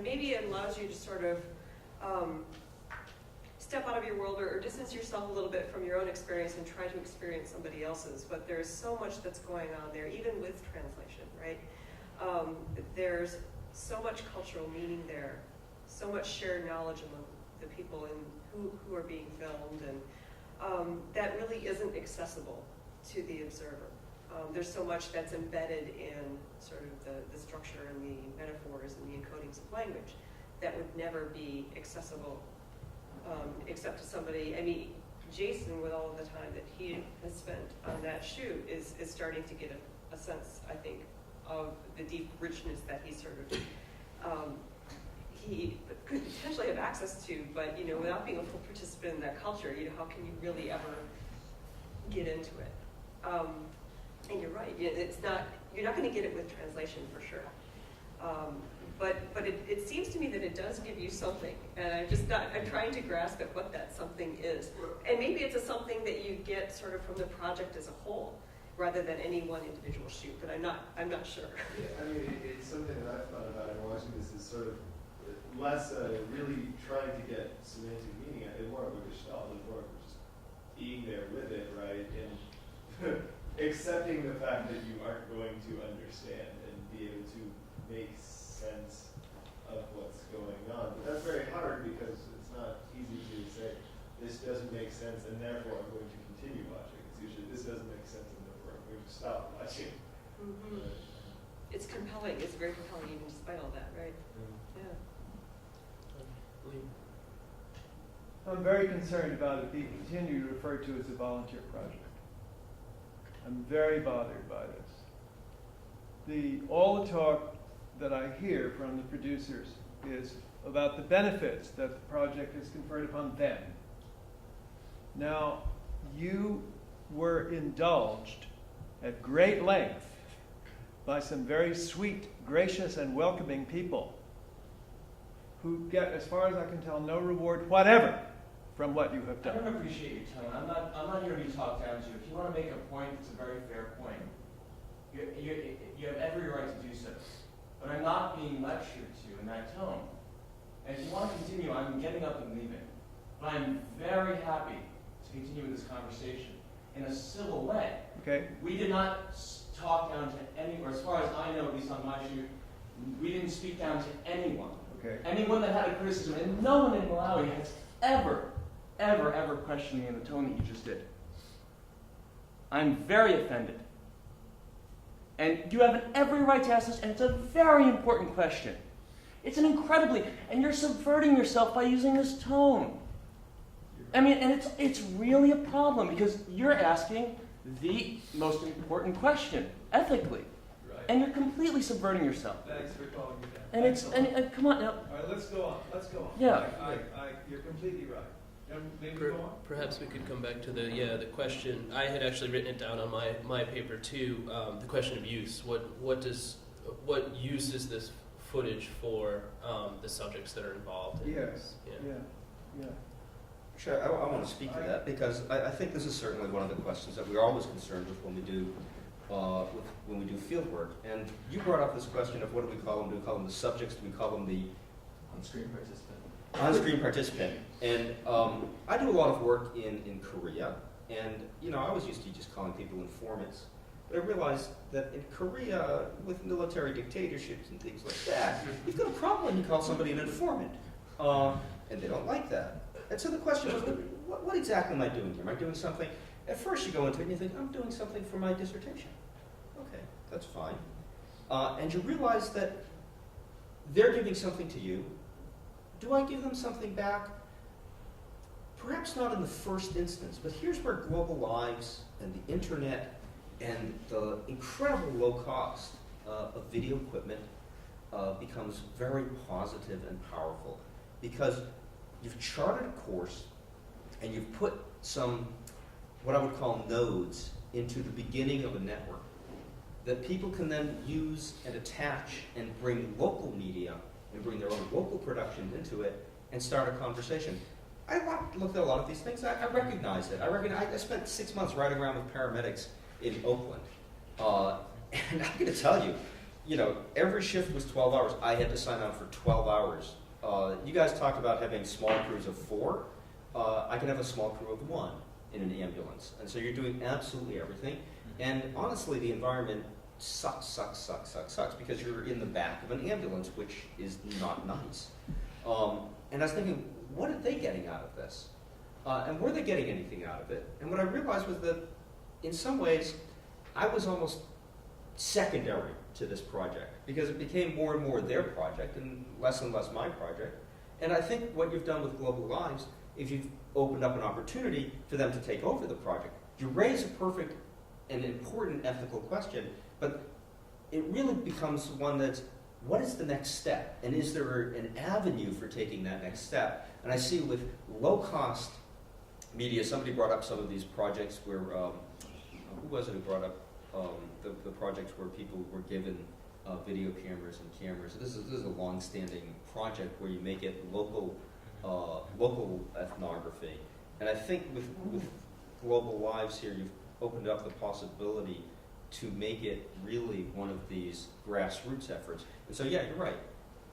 and maybe it allows you to sort of step out of your world or distance yourself a little bit from your own experience and try to experience somebody else's. But there's so much that's going on there, even with translation, right? There's so much cultural meaning there, so much shared knowledge among the people who are being filmed, and that really isn't accessible to the observer. There's so much that's embedded in sort of the structure and the metaphors and the encodings of language that would never be accessible except to somebody. I mean, Jason, with all of the time that he has spent on that shoot, is starting to get a sense, I think, of the deep richness that he sort of he could potentially have access to, but without being a full participant in that culture, how can you really ever get into it? And you're right, you're not going to get it with translation for sure. But it seems to me that it does give you something, and I'm trying to grasp at what that something is. And maybe it's a something that you get sort of from the project as a whole, rather than any one individual shoot, but I'm not sure. Yeah, I mean, it's something that I've thought about in watching this, is sort of less really trying to get semantic meaning, and more of a gestalt, and more of just being there with it, right? And accepting the fact that you aren't going to understand and be able to make sense of what's going on. But that's very hard because it's not easy to say, this doesn't make sense and therefore I'm going to continue watching. It's usually, this doesn't make sense and therefore I'm going to stop watching. Mm-hmm. It's compelling. It's very compelling even despite all that, right? Yeah. I'm very concerned about it being continued to refer to as a volunteer project. I'm very bothered by this. All the talk that I hear from the producers is about the benefits that the project has conferred upon them. Now, you were indulged at great length by some very sweet, gracious, and welcoming people who get, as far as I can tell, no reward whatever from what you have done. I don't appreciate your tone. I'm not here to be talked down to. If you want to make a point, it's a very fair point. You have every right to do so. But I'm not being lectured to in that tone. And if you want to continue, I'm getting up and leaving. But I'm very happy to continue with this conversation in a civil way. Okay. We did not talk down to anyone, or as far as I know, at least on my shoot, we didn't speak down to anyone. Okay. Anyone that had a criticism, and no one in Malawi has ever questioned me in the tone that you just did. I'm very offended. And you have every right to ask this, and it's a very important question. It's an incredibly, and you're subverting yourself by using this tone. I mean, and it's really a problem because you're asking the most important question, ethically. Right. And you're completely subverting yourself. Thanks for calling me that. And it's, and come on now. All right, let's go on. Yeah. You're completely right. Maybe go on. Perhaps we could come back to the question. I had actually written it down on my paper too. The question of use. What use is this footage for the subjects that are involved? Yes. Yeah. Sure, I want to speak to that because I think this is certainly one of the questions that we're always concerned with when we do field work. And you brought up this question of what do we call them? Do we call them the subjects? Do we call them the On-screen participant. on-screen participant? And I do a lot of work in Korea, and I was used to just calling people informants. But I realized that in Korea, with military dictatorships and things like that, you've got a problem when you call somebody an informant, and they don't like that. And so the question was, what exactly am I doing here? Am I doing something? At first you go into it and you think, I'm doing something for my dissertation. Okay, that's fine. And you realize that they're giving something to you. Do I give them something back? Perhaps not in the first instance, but here's where global lives and the internet and the incredible low cost of video equipment becomes very positive and powerful, because you've charted a course and you've put some, what I would call nodes, into the beginning of a network that people can then use and attach and bring local media and bring their own local productions into it and start a conversation. I looked at a lot of these things. I recognize it. I spent 6 months riding around with paramedics in Oakland. And I'm going to tell you, you know, every shift was 12 hours. I had to sign on for 12 hours. You guys talked about having small crews of 4. I can have a small crew of 1 in an ambulance. And so you're doing absolutely everything. And honestly, the environment sucks, because you're in the back of an ambulance, which is not nice. And I was thinking, what are they getting out of this? And were they getting anything out of it? And what I realized was that, in some ways, I was almost secondary to this project, because it became more and more their project and less my project. And I think what you've done with Global Lives, if you've opened up an opportunity for them to take over the project, you raise a perfect and important ethical question, but it really becomes one that's, what is the next step? And is there an avenue for taking that next step? And I see with low-cost media, somebody brought up some of these projects where, who was it who brought up the projects where people were given video cameras and cameras? This is a long-standing project where you make it local ethnography. And I think with Global Lives here, you've opened up the possibility to make it really one of these grassroots efforts. And so, yeah, you're right.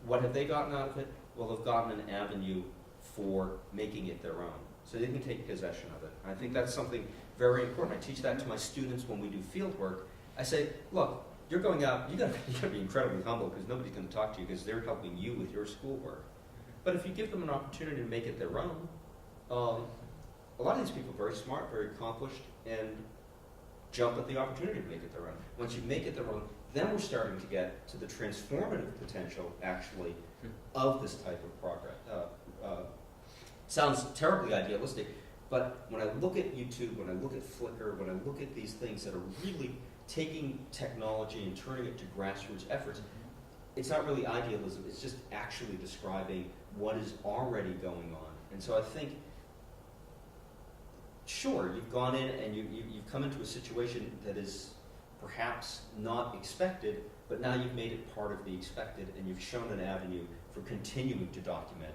What have they gotten out of it? Well, they've gotten an avenue for making it their own, so they can take possession of it. I think that's something very important. I teach that to my students when we do field work. I say, look, you're going out, you gotta be incredibly humble, because nobody's gonna talk to you because they're helping you with your schoolwork. But if you give them an opportunity to make it their own, a lot of these people are very smart, very accomplished, and jump at the opportunity to make it their own. Once you make it their own, then we're starting to get to the transformative potential, actually, of this type of progress. Sounds terribly idealistic, but when I look at YouTube, when I look at Flickr, when I look at these things that are really taking technology and turning it to grassroots efforts, it's not really idealism, it's just actually describing what is already going on. And so I think, sure, you've gone in and you've come into a situation that is perhaps not expected, but now you've made it part of the expected, and you've shown an avenue for continuing to document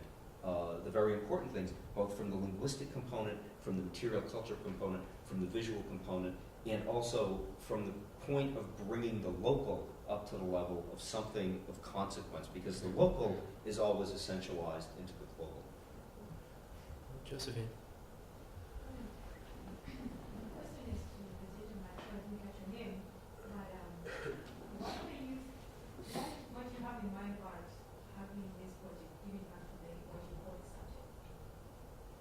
the very important things, both from the linguistic component, from the material culture component, from the visual component, and also from the point of bringing the local up to the level of something of consequence, because the local is always essentialized into the global. Josephine.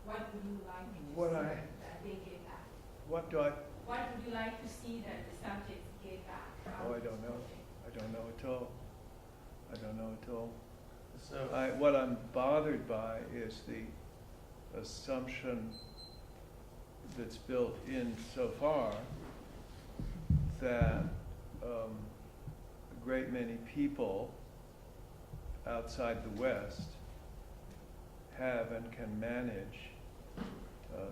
What would you like to What see I- that they get back? What do I? What would you like to see that the subjects get back? from Oh, I don't this know. project? I don't know at all. I don't know at all. So What I'm bothered by is the assumption that's built in so far that a great many people outside the West have and can manage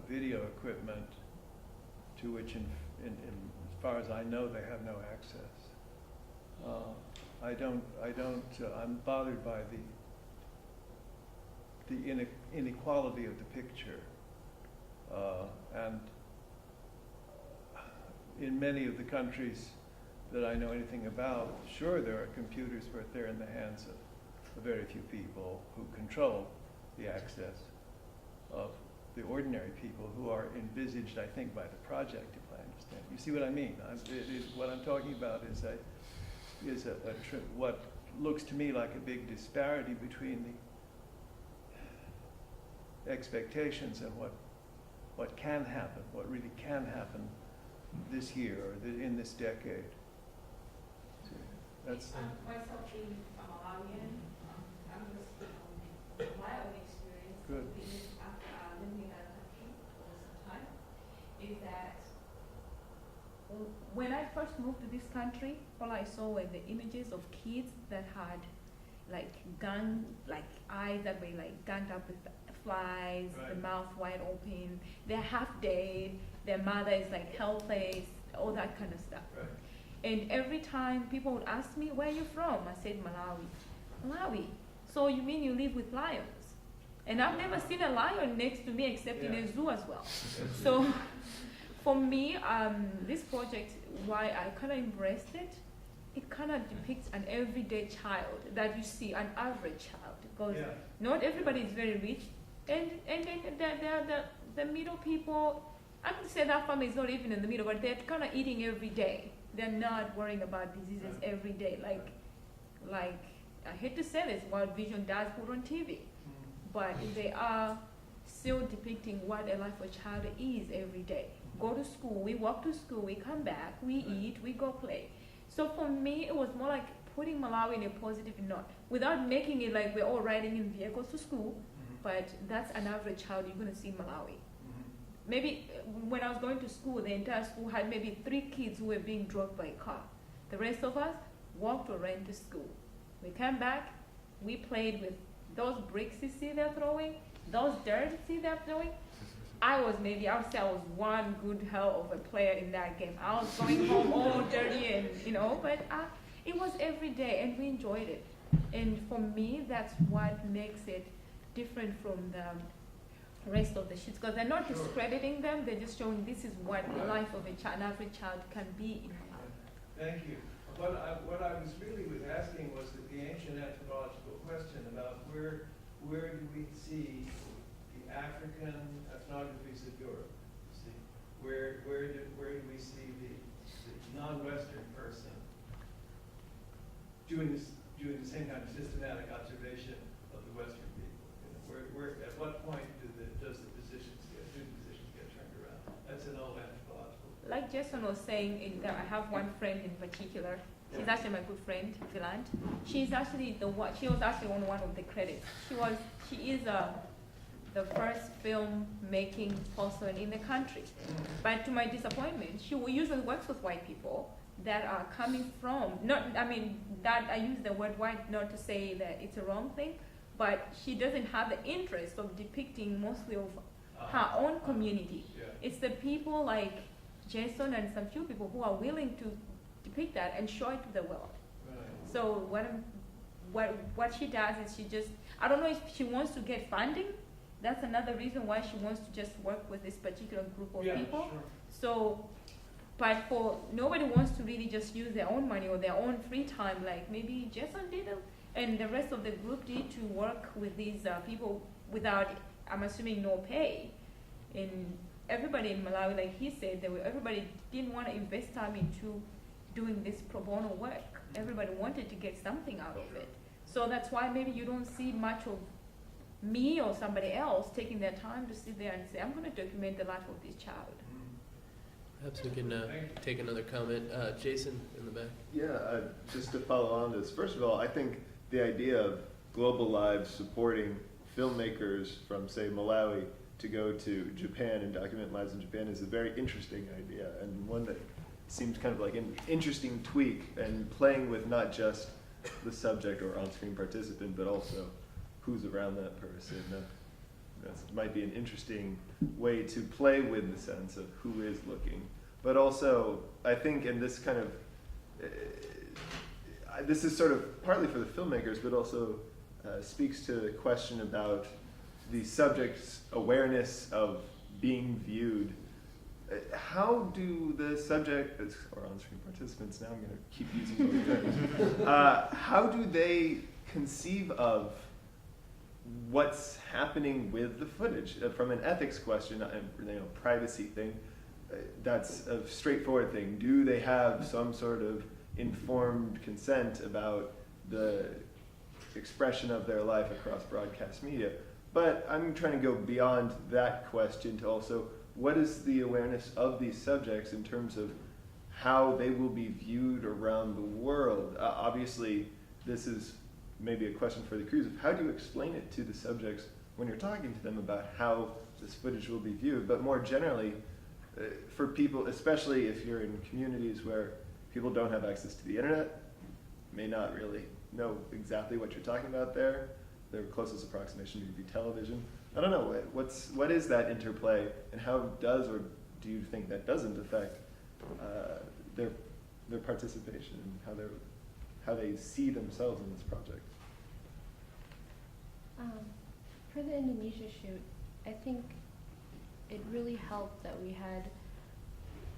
video equipment to which, as far as I know, they have no access. I'm bothered by the inequality of the picture. And in many of the countries that I know anything about, sure, there are computers, but they're in the hands of a very few people who control the access of the ordinary people who are envisaged, I think, by the project, if I understand. You see what I mean? What I'm talking about is what looks to me like a big disparity between the expectations and what can happen, what really can happen this year or in this decade. So that's Myself being a Malawian, I'm just my own experience Good. being living in that country for some time is that when I first moved to this country, all I saw were the images of kids that had like eyes that were like ganged up with flies, the Right. mouth wide open, they're half dead, their mother is like helpless, all that kind of stuff. right. And every time people would ask me, where are you from? I said, Malawi. Malawi? So you mean you live with lions? And I've never seen a lion next to me except in Yeah. a zoo as well. So for me, this project, why I kind of embraced it, it kind of depicts an everyday child that you see, an average child, because Yeah. not everybody is very rich, and the middle people. I would say that family is not even in the middle, but they're kind of eating every day. They're not worrying about diseases every day, like I hate to say this, World Vision does put on TV, but they are still depicting what a life of a child is every day. Go to school, we walk to school, we come back, we eat, we go play. So for me, it was more like putting Malawi in a positive note, without making it like we're all riding in vehicles to school, but that's an average child you're gonna see in Malawi. Maybe when I was going to school, the entire school had maybe 3 kids who were being dropped by a car. The rest of us walked or ran to school. We came back, we played with those bricks you see they're throwing, those dirt you see they're throwing. I would say I was one good hell of a player in that game. I was going home all dirty and, but it was every day and we enjoyed it. And for me, that's what makes it different from the rest of the shoots, because they're not discrediting them, they're just showing this is what the life of an average child can be in Malawi. Thank you. What I was really asking was the ancient anthropological question about where do we see the African ethnographies of Europe? See, where do we see the non-Western person doing the same kind of systematic observation of the Western people? Where at what point do the positions get turned around? That's an old anthropological. Like Jason was saying, I have one friend in particular. She's actually my good friend, Viland. She's actually she was actually on one of the credits. She is the first film making person in the country. But to my disappointment, she usually works with white people that are coming from, that I use the word white not to say that it's a wrong thing, but she doesn't have the interest of depicting mostly of her own community. Yeah. It's the people like Jason and some few people who are willing to depict that and show it to the world. Right. So what she does is she just, I don't know if she wants to get funding. That's another reason why she wants to just work with this particular group of people. Sure. So, but nobody wants to really just use their own money or their own free time, like maybe Jason did, and the rest of the group did, to work with these people without, I'm assuming, no pay. And everybody in Malawi, like he said, everybody didn't want to invest time into doing this pro bono work. Everybody wanted to get something out of it. So that's why maybe you don't see much of me or somebody else taking their time to sit there and say, I'm going to document the life of this child. Perhaps we can take another comment. Jason in the back. Yeah, just to follow on this. First of all, I think the idea of Global Live supporting filmmakers from, say, Malawi to go to Japan and document lives in Japan is a very interesting idea, and one that seems kind of like an interesting tweak, and playing with not just the subject or on-screen participant, but also who's around that person. That might be an interesting way to play with the sense of who is looking. But also, I think, and this kind of, this is sort of partly for the filmmakers, but also speaks to the question about the subject's awareness of being viewed. How do the subject, or on-screen participants, now I'm going to keep using both terms, how do they conceive of what's happening with the footage? From an ethics question, privacy thing, that's a straightforward thing. Do they have some sort of informed consent about the expression of their life across broadcast media? But I'm trying to go beyond that question to also, what is the awareness of these subjects in terms of how they will be viewed around the world? Obviously, this is maybe a question for the crews of how do you explain it to the subjects when you're talking to them about how this footage will be viewed? But more generally, for people, especially if you're in communities where people don't have access to the internet, may not really know exactly what you're talking about there. Their closest approximation would be television. I don't know, what is that interplay, and how does, or do you think that doesn't affect their participation and how they see themselves in this project? For the Indonesia shoot, I think it really helped that we had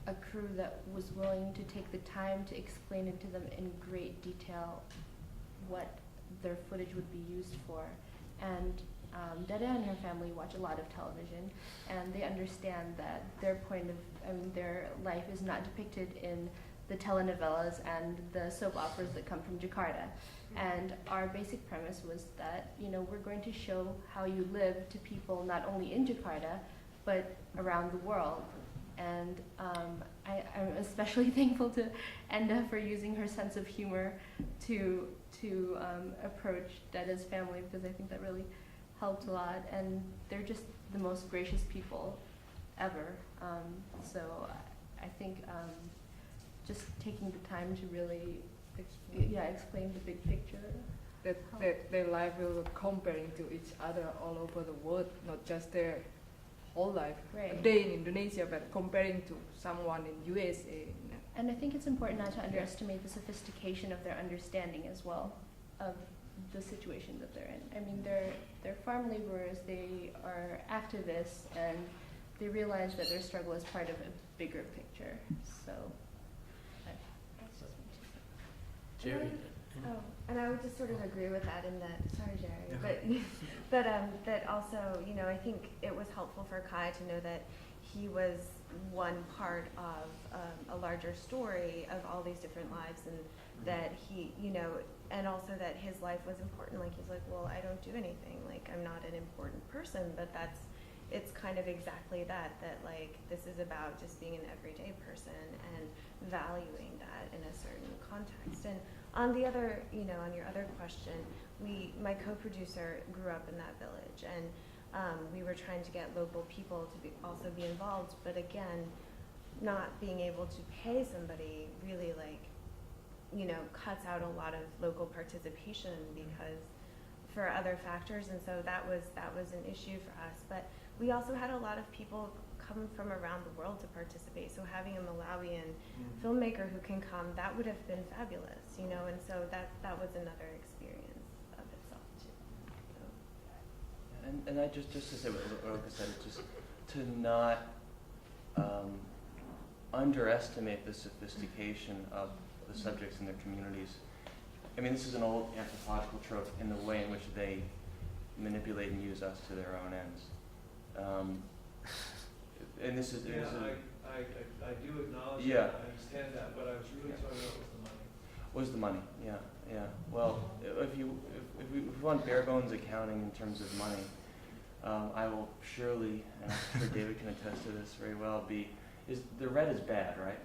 a crew that was willing to take the time to explain it to them in great detail what their footage would be used for. And Dada and her family watch a lot of television, and they understand that their their life is not depicted in the telenovelas and the soap operas that come from Jakarta. And our basic premise was that, we're going to show how you live to people not only in Jakarta, but around the world. And I'm especially thankful to Enda for using her sense of humor to approach Dada's family, because I think that really helped a lot. And they're just the most gracious people ever. So I think just taking the time to really explain the big picture. That their life will comparing to each other all over the world, not just their whole life, Right. a day in Indonesia, but comparing to someone in USA. And I think it's important not to underestimate the sophistication of their understanding as well of the situation that they're in. I mean, they're farm laborers, they are activists, and they realize that their struggle is part of a bigger picture. So that's just me. Jerry. Oh, and I would just sort of agree with that in that, sorry Jerry, but that also, I think it was helpful for Kai to know that he was one part of a larger story of all these different lives, and that he, and also that his life was important. Like, he's like, well, I don't do anything, like, I'm not an important person, but it's kind of exactly that like, this is about just being an everyday person and valuing that in a certain context. And on the other, on your other question, my co-producer grew up in that village, and we were trying to get local people to also be involved, but again, not being able to pay somebody really, like, cuts out a lot of local participation because for other factors, and so that was an issue for us. But we also had a lot of people come from around the world to participate, so having a Malawian filmmaker who can come, that would have been fabulous, and so that was another experience of itself too. So. And I just to say what Oka said, just to not underestimate the sophistication of the subjects in their communities. I mean, this is an old anthropological trope in the way in which they manipulate and use us to their own ends. And this is I do acknowledge Yeah. that. I understand that. What I was really talking about was the money. Yeah. Well, if we want bare bones accounting in terms of money, I will surely, and I'm sure David can attest to this very well, the red is bad, right?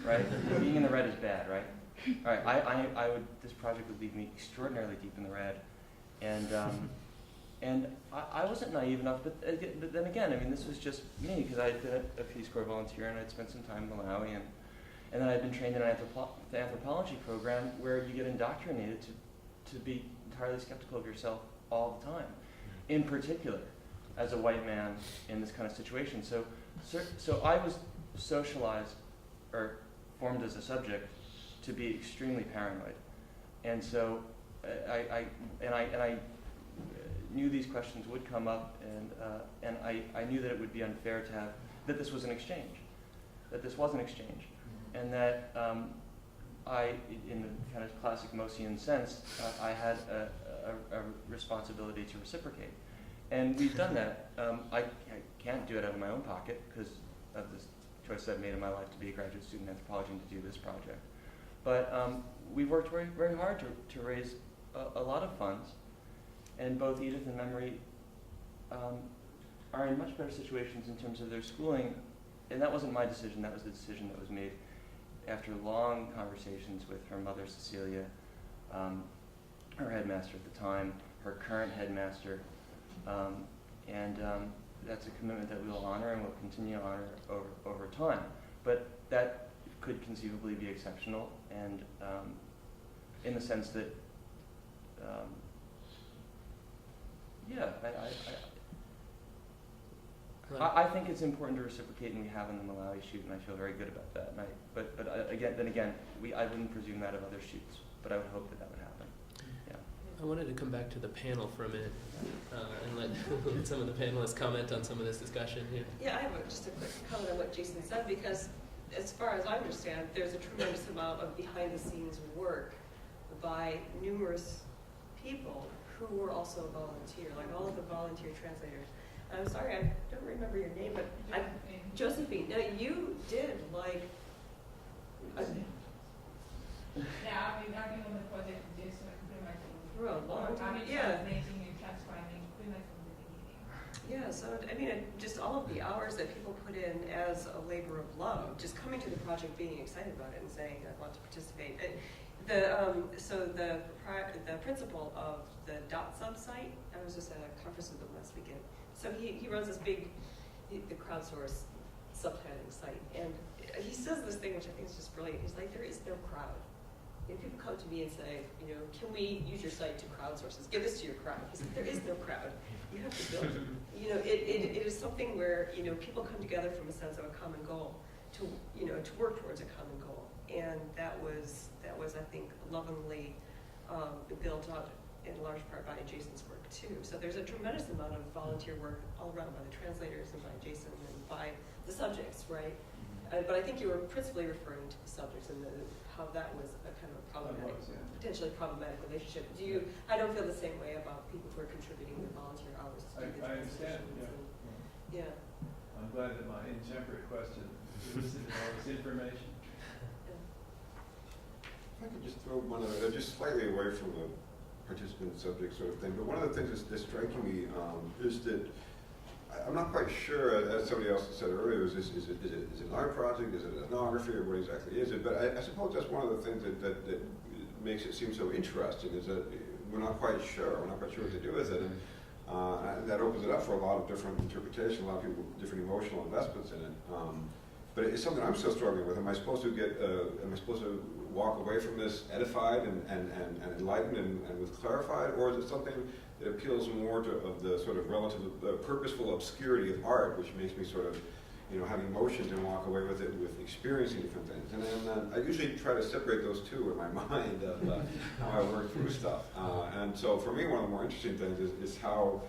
Right? Being in the red is bad, right? All right. This project would leave me extraordinarily deep in the red, and I wasn't naive enough, but then again, I mean, this was just me, because I had been a Peace Corps volunteer and I'd spent some time in Malawi, and then I'd been trained in an anthropology program where you get indoctrinated to be entirely skeptical of yourself all the time, in particular as a white man in this kind of situation. So I was socialized or formed as a subject to be extremely paranoid, and so I knew these questions would come up, and I knew that it would be unfair to have that this was an exchange, and that in the kind of classic Mosian sense, I had a responsibility to reciprocate, and we've done that. I can't do it out of my own pocket because of this choice I've made in my life to be a graduate student in anthropology and to do this project, but we've worked very, very hard to raise a lot of funds. And both Edith and Memory are in much better situations in terms of their schooling. And that wasn't my decision, that was the decision that was made after long conversations with her mother, Cecilia, her headmaster at the time, her current headmaster. And that's a commitment that we will honor and will continue to honor over time. But that could conceivably be exceptional, and in the sense that I think it's important to reciprocate, and we have in the Malawi shoot, and I feel very good about that. And I wouldn't presume that of other shoots, but I would hope that would happen. Yeah. I wanted to come back to the panel for a minute and let some of the panelists comment on some of this discussion here. Yeah, I have just a quick comment on what Jason said, because as far as I understand, there's a tremendous amount of behind-the-scenes work by numerous people who were also volunteer, like all of the volunteer translators. I'm sorry, I don't remember your name, but Josephine. Now you did like. Yeah, I've been on the project just pretty much For a long time, yeah. translating and transcribing pretty much from the beginning. Yeah, so I mean, just all of the hours that people put in as a labor of love, just coming to the project, being excited about it, and saying, "I want to participate." The principal of the .sub site, I was just at a conference with him last weekend. So he runs this big, the crowdsource subtitling site, and he says this thing which I think is just brilliant. He's like, there is no crowd. People come to me and say, can we use your site to crowdsource this? Give this to your crowd. He said, there is no crowd. You have to build it. It is something where, people come together from a sense of a common goal to work towards a common goal. And that was I think, lovingly built out in large part by Jason's work too. So there's a tremendous amount of volunteer work all around by the translators and by Jason and by the subjects, right? But I think you were principally referring to the subjects and how that was a kind of a problematic, potentially problematic relationship. I don't feel the same way about people who are contributing their volunteer hours to the I understand, translations. Yeah. I'm glad that my intemperate question elicited all this information. If I could just throw one other, just slightly away from the participant subject sort of thing, but one of the things that's striking me is that I'm not quite sure, as somebody else said earlier, is it an art project, is it ethnography, or what exactly is it? But I suppose that's one of the things that makes it seem so interesting, is that we're not quite sure what to do with it. And that opens it up for a lot of different interpretation, a lot of people, different emotional investments in it. But it's something I'm still struggling with. Am I supposed to walk away from this edified and enlightened and with clarified, or is it something that appeals more of the sort of relative, purposeful obscurity of art, which makes me sort of, have emotions and walk away with it, with experiencing different things. And then I usually try to separate those two in my mind of how I work through stuff. And so for me, one of the more interesting things is how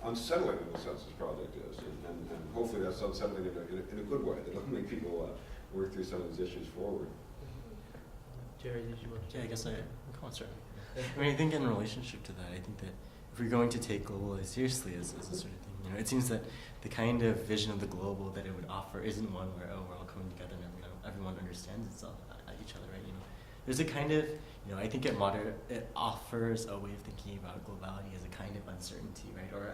unsettling, in a sense, this project is. And hopefully that's unsettling in a good way, that it'll make people work through some of these issues forward. Jerry, did you want to? Yeah, I guess come on, sorry. I mean, I think in relationship to that, I think that if we're going to take globalized seriously as a sort of thing, it seems that the kind of vision of the global that it would offer isn't one where, we're all coming together and everyone understands itself, each other, right? There's a kind of, I think it offers a way of thinking about globality as a kind of uncertainty, right? Or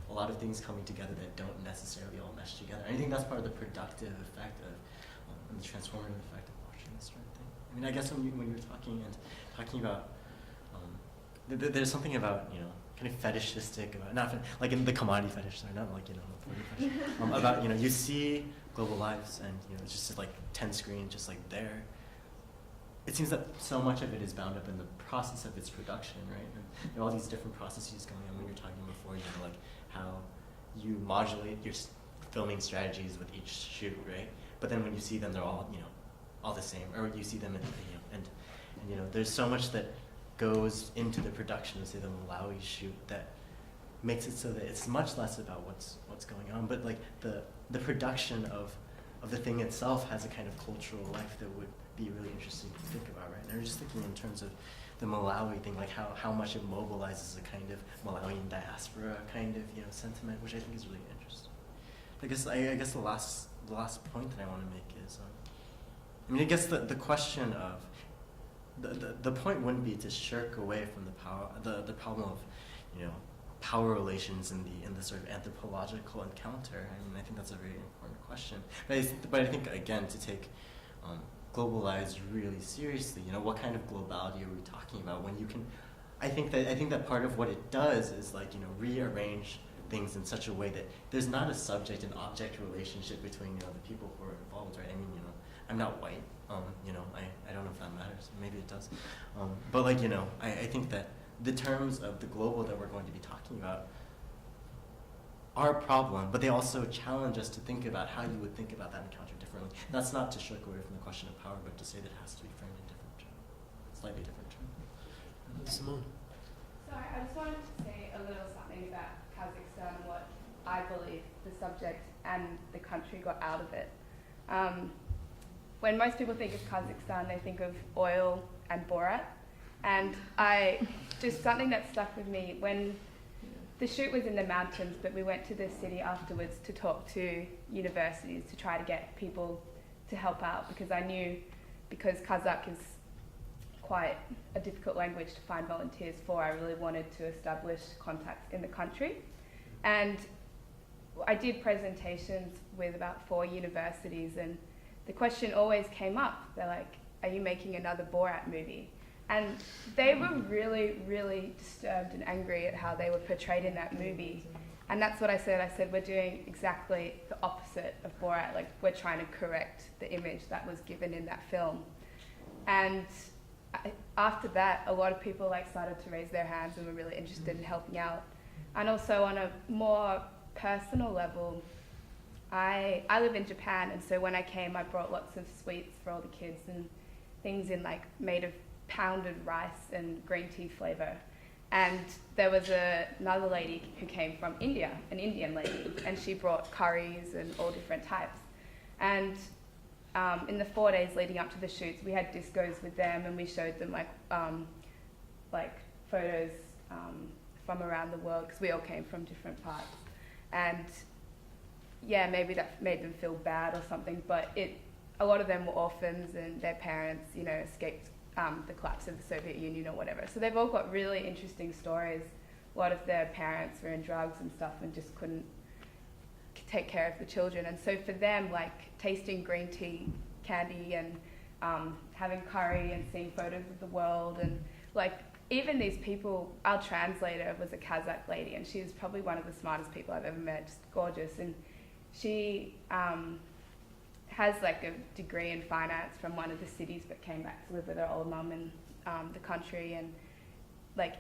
a lot of things coming together that don't necessarily all mesh together. And I think that's part of the productive effect of, and the transformative effect of watching this sort of thing. I mean, I guess when you were talking about, there's something about, kind of fetishistic about, not like in the commodity fetish, sorry, not like, the fetish, about, you see global lives and, it's just like 10 screens just like there. It seems that so much of it is bound up in the process of its production, right? And there are all these different processes going on when you're talking before, like how you modulate your filming strategies with each shoot, right? But then when you see them, they're all, all the same, or you see them in, and there's so much that goes into the production of, say, the Malawi shoot that makes it so that it's much less about what's going on, but like the production of the thing itself has a kind of cultural life that would be really interesting to think about, right? And I'm just thinking in terms of the Malawi thing, like how much it mobilizes a kind of Malawian diaspora kind of sentiment, which I think is really interesting. I guess the last point that I want to make is, I guess the question of the point wouldn't be to shirk away from the problem of power relations in the sort of anthropological encounter. I think that's a very important question. But I think again, to take globalized really seriously, what kind of globality are we talking about when you can? I think that part of what it does is rearrange things in such a way that there's not a subject and object relationship between the people who are involved, right? I'm not white. I don't know if that matters. Maybe it does. But I think that the terms of the global that we're going to be talking about are a problem, but they also challenge us to think about how you would think about that encounter differently. That's not to shirk away from the question of power, but to say that it has to be framed in different terms, slightly different terms. Simone. So I just wanted to say a little something about Kazakhstan, what I believe the subject and the country got out of it. when most people think of Kazakhstan, they think of oil and Borat. And just something that stuck with me, when the shoot was in the mountains, but we went to the city afterwards to talk to universities to try to get people to help out, because I knew, because Kazakh is quite a difficult language to find volunteers for, I really wanted to establish contacts in the country. And I did presentations with about 4 universities, and the question always came up. They're like, are you making another Borat movie? And they were really, really disturbed and angry at how they were portrayed in that movie. And that's what I said. I said, we're doing exactly the opposite of Borat. Like, we're trying to correct the image that was given in that film. And after that, a lot of people started to raise their hands and were really interested in helping out. And also on a more personal level, I live in Japan, and so when I came, I brought lots of sweets for all the kids and things made of pounded rice and green tea flavor. And there was another lady who came from India, an Indian lady, and she brought curries and all different types. And in the 4 days leading up to the shoots, we had discos with them, and we showed them photos from around the world, because we all came from different parts. And yeah, maybe that made them feel bad or something, but a lot of them were orphans, and their parents, escaped the collapse of the Soviet Union or whatever. So they've all got really interesting stories. A lot of their parents were in drugs and stuff and just couldn't take care of the children. And so for them, tasting green tea candy and having curry and seeing photos of the world, and even these people, our translator was a Kazakh lady, and she was probably one of the smartest people I've ever met, just gorgeous. And she has a degree in finance from one of the cities, but came back to live with her old mum in the country. And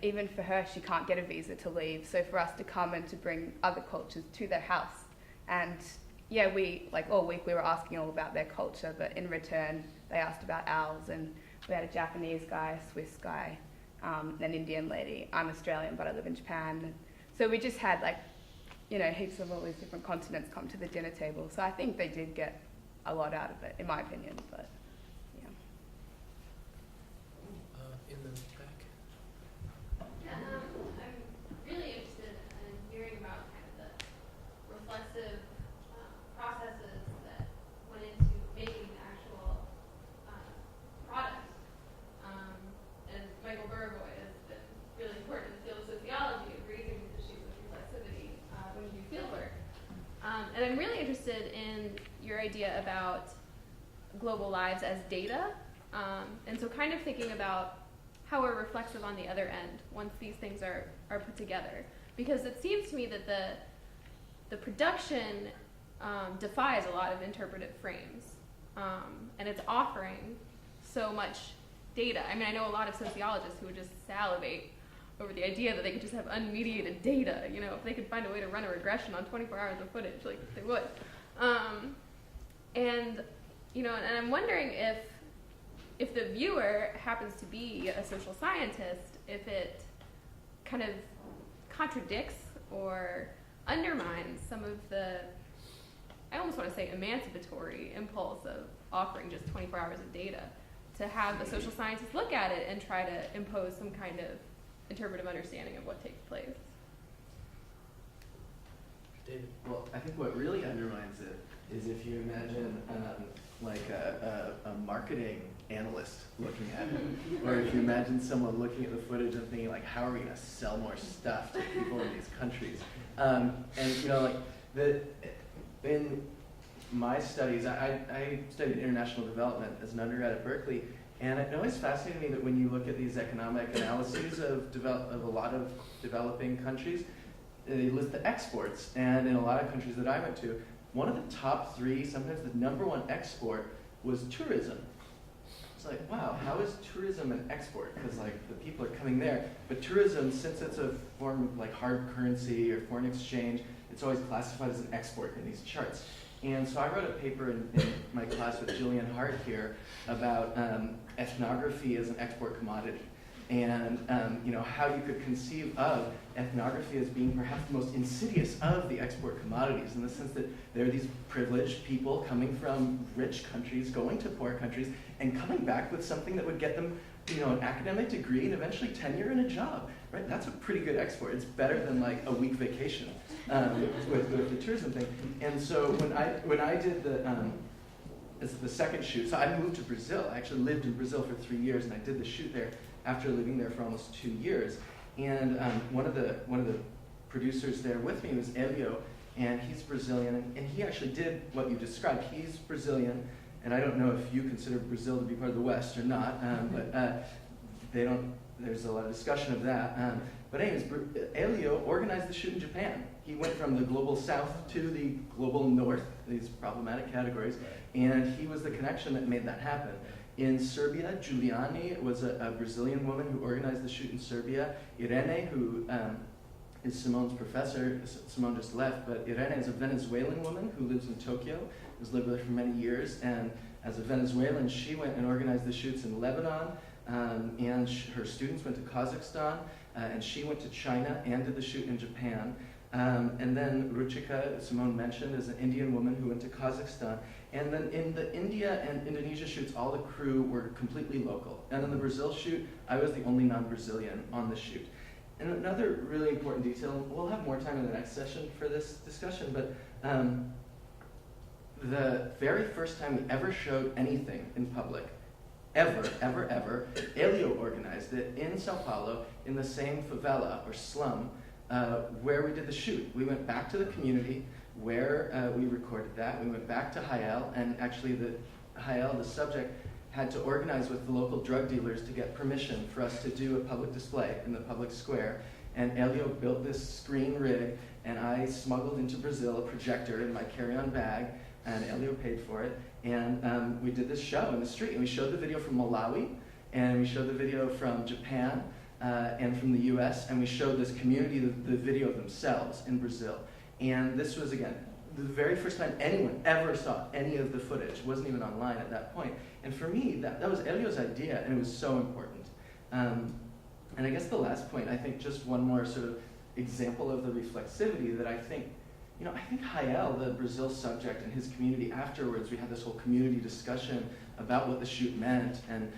even for her, she can't get a visa to leave. So for us to come and to bring other cultures to their house, and yeah, we all week we were asking all about their culture, but in return they asked about ours. And we had a Japanese guy, a Swiss guy, an Indian lady. I'm Australian, but I live in Japan. And so we just had heaps of all these different continents come to the dinner table. So I think they did get a lot out of it, in my opinion. But yeah. In the back. Yeah, I'm really interested in hearing about kind of the reflexive processes that went into making the actual product. And Michael Buravoy has been really important in the field of sociology of raising these issues of reflexivity when you do field work. And I'm really interested in your idea about global lives as data. And so kind of thinking about how we're reflexive on the other end once these things are put together. Because it seems to me that the production defies a lot of interpretive frames. And it's offering so much data. I mean, I know a lot of sociologists who would just salivate over the idea that they could just have unmediated data. If they could find a way to run a regression on 24 hours of footage, they would. And I'm wondering if the viewer happens to be a social scientist, if it kind of contradicts or undermines some of the, I almost want to say, emancipatory impulse of offering just 24 hours of data, to have a social scientist look at it and try to impose some kind of interpretive understanding of what takes place. David. Well, I think what really undermines it is if you imagine a marketing analyst looking at it, or if you imagine someone looking at the footage and thinking how are we going to sell more stuff to people in these countries? In my studies, I studied international development as an undergrad at Berkeley, and it always fascinated me that when you look at these economic analyses of a lot of developing countries, they list the exports, and in a lot of countries that I went to, one of the top 3, sometimes the #1 export, was tourism. It's wow, how is tourism an export? Because the people are coming there, but tourism, since it's a form of hard currency or foreign exchange, it's always classified as an export in these charts. And so I wrote a paper in my class with Jillian Hart here about ethnography as an export commodity. and how you could conceive of ethnography as being perhaps the most insidious of the export commodities, in the sense that there are these privileged people coming from rich countries, going to poor countries, and coming back with something that would get them an academic degree and eventually tenure and a job. Right? That's a pretty good export. It's better than like a week vacation with the tourism thing. And so when I did the second shoot, so I moved to Brazil. I actually lived in Brazil for 3 years, and I did the shoot there after living there for almost 2 years. And one of the producers there with me was Elio, and he's Brazilian, and he actually did what you described. He's Brazilian, and I don't know if you consider Brazil to be part of the West or not, but they don't. There's a lot of discussion of that. But anyways, Elio organized the shoot in Japan. He went from the global south to the global north, these problematic categories, and he was the connection that made that happen. In Serbia, Giuliani was a Brazilian woman who organized the shoot in Serbia. Irene, who is Simone's professor, Simone just left, but Irene is a Venezuelan woman who lives in Tokyo, has lived there for many years, and as a Venezuelan, she went and organized the shoots in Lebanon, and her students went to Kazakhstan, and she went to China and did the shoot in Japan. And then Ruchika, Simone mentioned, is an Indian woman who went to Kazakhstan. And then in the India and Indonesia shoots, all the crew were completely local. And in the Brazil shoot, I was the only non-Brazilian on the shoot. And another really important detail, we'll have more time in the next session for this discussion, but the very first time we ever showed anything in public, ever, Elio organized it in Sao Paulo in the same favela or slum where we did the shoot. We went back to the community where we recorded that. We went back to Hi-El, and actually Hi-El, the subject, had to organize with the local drug dealers to get permission for us to do a public display in the public square. And Elio built this screen rig, and I smuggled into Brazil a projector in my carry-on bag, and Elio paid for it. And we did this show in the street, and we showed the video from Malawi, and we showed the video from Japan, and from the US, and we showed this community the video of themselves in Brazil. And this was, again, the very first time anyone ever saw any of the footage. It wasn't even online at that point. And for me, that was Elio's idea, and it was so important. And I guess the last point, I think just one more sort of example of the reflexivity that I think Hi-El, the Brazil subject, and his community afterwards, we had this whole community discussion about what the shoot meant. And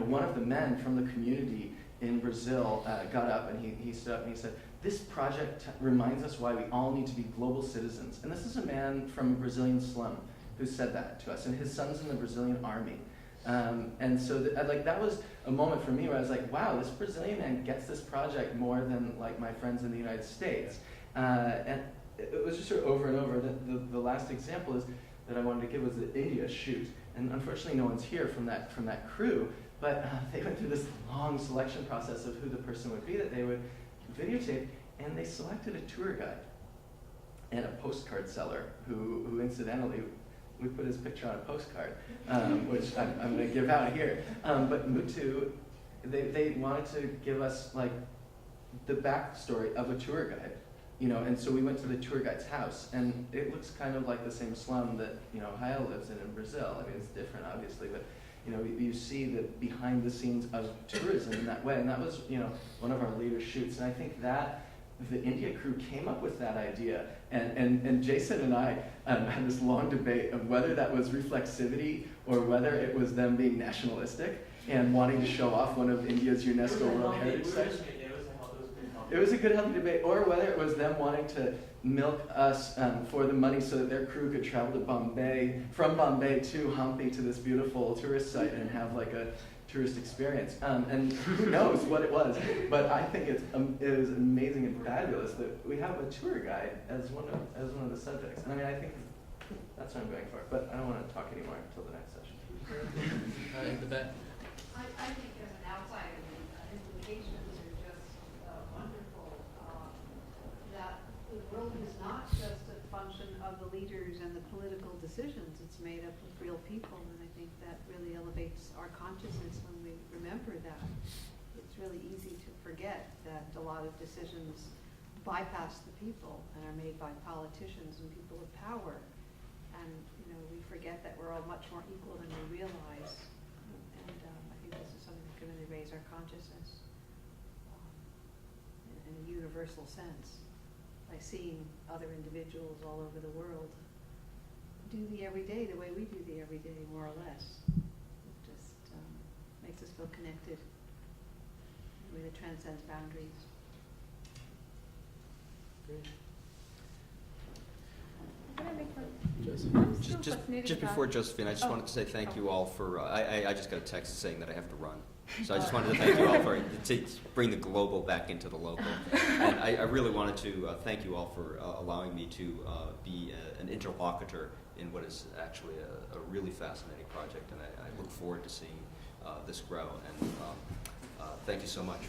one of the men from the community in Brazil got up, and he stood up and he said, "This project reminds us why we all need to be global citizens." And this is a man from a Brazilian slum who said that to us, and his son's in the Brazilian army. And so that was a moment for me where I was like, wow, this Brazilian man gets this project more than like my friends in the United States. And it was just sort of over and over. The last example is that I wanted to give was the India shoot. And unfortunately no one's here from that crew, but they went through this long selection process of who the person would be that they would videotape, and they selected a tour guide and a postcard seller who incidentally, we put his picture on a postcard, which I'm going to give out here. But Mutu, they wanted to give us like the backstory of a tour guide, and so we went to the tour guide's house, and it looks kind of like the same slum that Hi-El lives in Brazil. I mean, it's different, obviously, but you see the behind the scenes of tourism in that way, and that was one of our later shoots, and I think that the India crew came up with that idea, and Jason and I had this long debate of whether that was reflexivity or whether it was them being nationalistic and wanting to show off one of India's UNESCO World Heritage Sites. It was a good, healthy debate, or whether it was them wanting to milk us for the money so that their crew could travel to Bombay, from Bombay to Hampi, to this beautiful tourist site, and have like a tourist experience. And who knows what it was, but I think it was amazing and fabulous that we have a tour guide as one of the subjects. And I mean, I think that's what I'm going for, but I don't want to talk anymore until the next session. In the back. I think as an outsider, the implications are just wonderful. That the world is not just a function of the leaders and the political decisions. It's made up of real people, and I think that really elevates our consciousness when we remember that. It's really easy to forget that a lot of decisions bypass the people and are made by politicians and people with power. And we forget that we're all much more equal than we realize. And I think this is something that can really raise our consciousness in a universal sense by seeing other individuals all over the world do the everyday the way we do the everyday, more or less. It just makes us feel connected in a way that transcends boundaries. Great. Can I make one? Joseph. I'm still fascinated Just about- before Josephine, I just Oh. wanted to say thank you all for, I just got a text saying that I have to run. So I just wanted to thank you all for, to bring the global back into the local. And I really wanted to thank you all for allowing me to be an interlocutor in what is actually a really fascinating project. And I look forward to seeing this grow. And thank you so much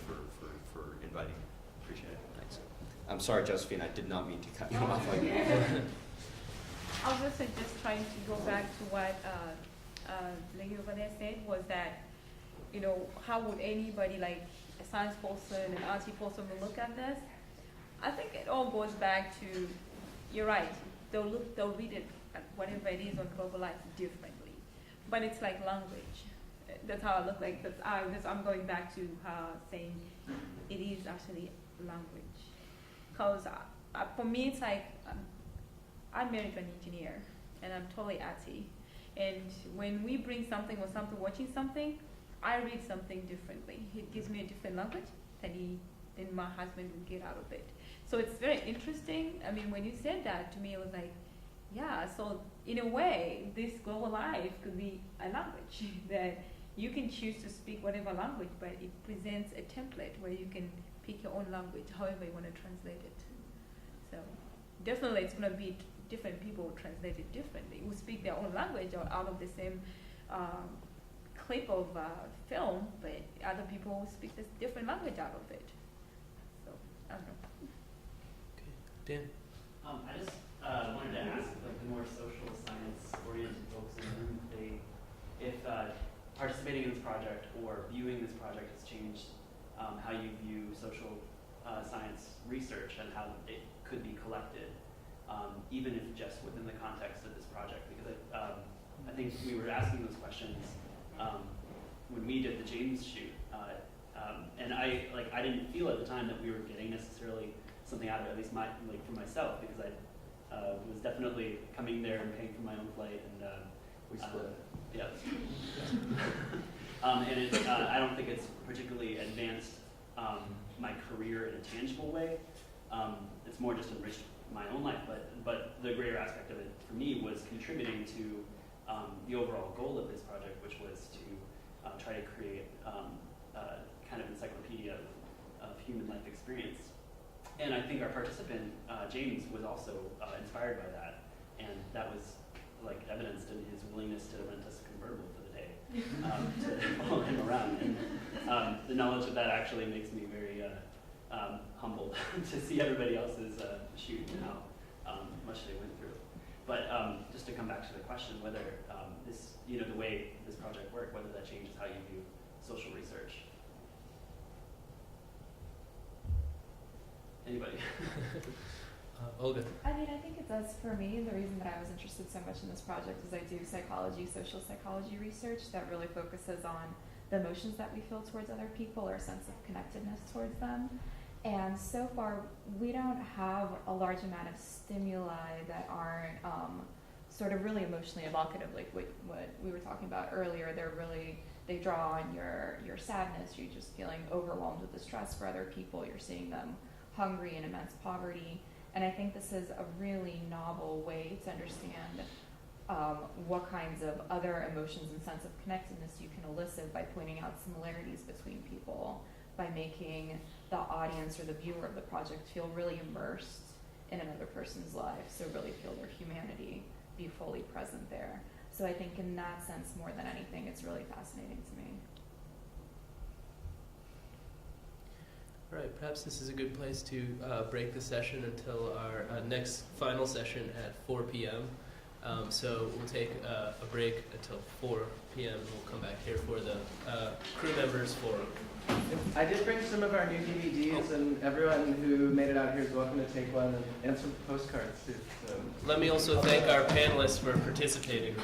for inviting me. Appreciate it. Thanks. I'm sorry, Josephine, I did not mean to cut you off like that. I was also just trying to go back to what lady over there said, was that, you know, how would anybody like a science person, an arty person will look at this? I think it all goes back to, you're right, they'll read it, whatever it is on Global Life, differently. But it's like language. That's how I look like. I'm going back to her saying it is actually language. Because for me, it's like, I'm married to an engineer, and I'm totally arty. And when we bring something or something, watching something, I read something differently. It gives me a different language than my husband would get out of it. So it's very interesting. I mean, when you said that to me, it was like, yeah, so in a way, this global life could be a language that you can choose to speak whatever language, but it presents a template where you can pick your own language, however you want to translate it. So definitely it's going to be different people who translate it differently, who speak their own language or out of the same clip of film, but other people speak this different language out of it. So, I don't know. Okay. Dan? I just wanted to ask, like, the more social science-oriented folks in the room, if participating in this project or viewing this project has changed how you view social science research and how it could be collected, even if just within the context of this project. Because I think we were asking those questions when we did the James shoot, and I didn't feel at the time that we were getting necessarily something out of it, at least for myself, because I was definitely coming there and paying for my own flight, and we split. Yeah. And I don't think it's particularly advanced my career in a tangible way. It's more just enriched my own life, but the greater aspect of it for me was contributing to the overall goal of this project, which was to try to create kind of encyclopedia of human life experience. And I think our participant, James, was also inspired by that, and that was like evidenced in his willingness to rent us a convertible for the day to follow him around. And the knowledge of that actually makes me very humbled to see everybody else's shoot and how much they went through. But just to come back to the question, whether this, the way this project worked, whether that changes how you view social research. Anybody? Olga. I mean, I think it does for me. The reason that I was interested so much in this project is I do social psychology research that really focuses on the emotions that we feel towards other people, or a sense of connectedness towards them. And so far, we don't have a large amount of stimuli that aren't sort of really emotionally evocative, like what we were talking about earlier. They draw on your sadness. You're just feeling overwhelmed with the stress for other people. You're seeing them hungry in immense poverty. And I think this is a really novel way to understand what kinds of other emotions and sense of connectedness you can elicit by pointing out similarities between people, by making the audience or the viewer of the project feel really immersed in another person's life, so really feel their humanity, be fully present there. So I think in that sense, more than anything, it's really fascinating to me. All right, perhaps this is a good place to break the session until our next final session at 4 p.m. So we'll take a break until 4 p.m. and we'll come back here for the crew members forum. I did bring some of our new DVDs, and everyone who made it out here is welcome to take one, and some postcards too. So. Let me also thank our panelists for participating.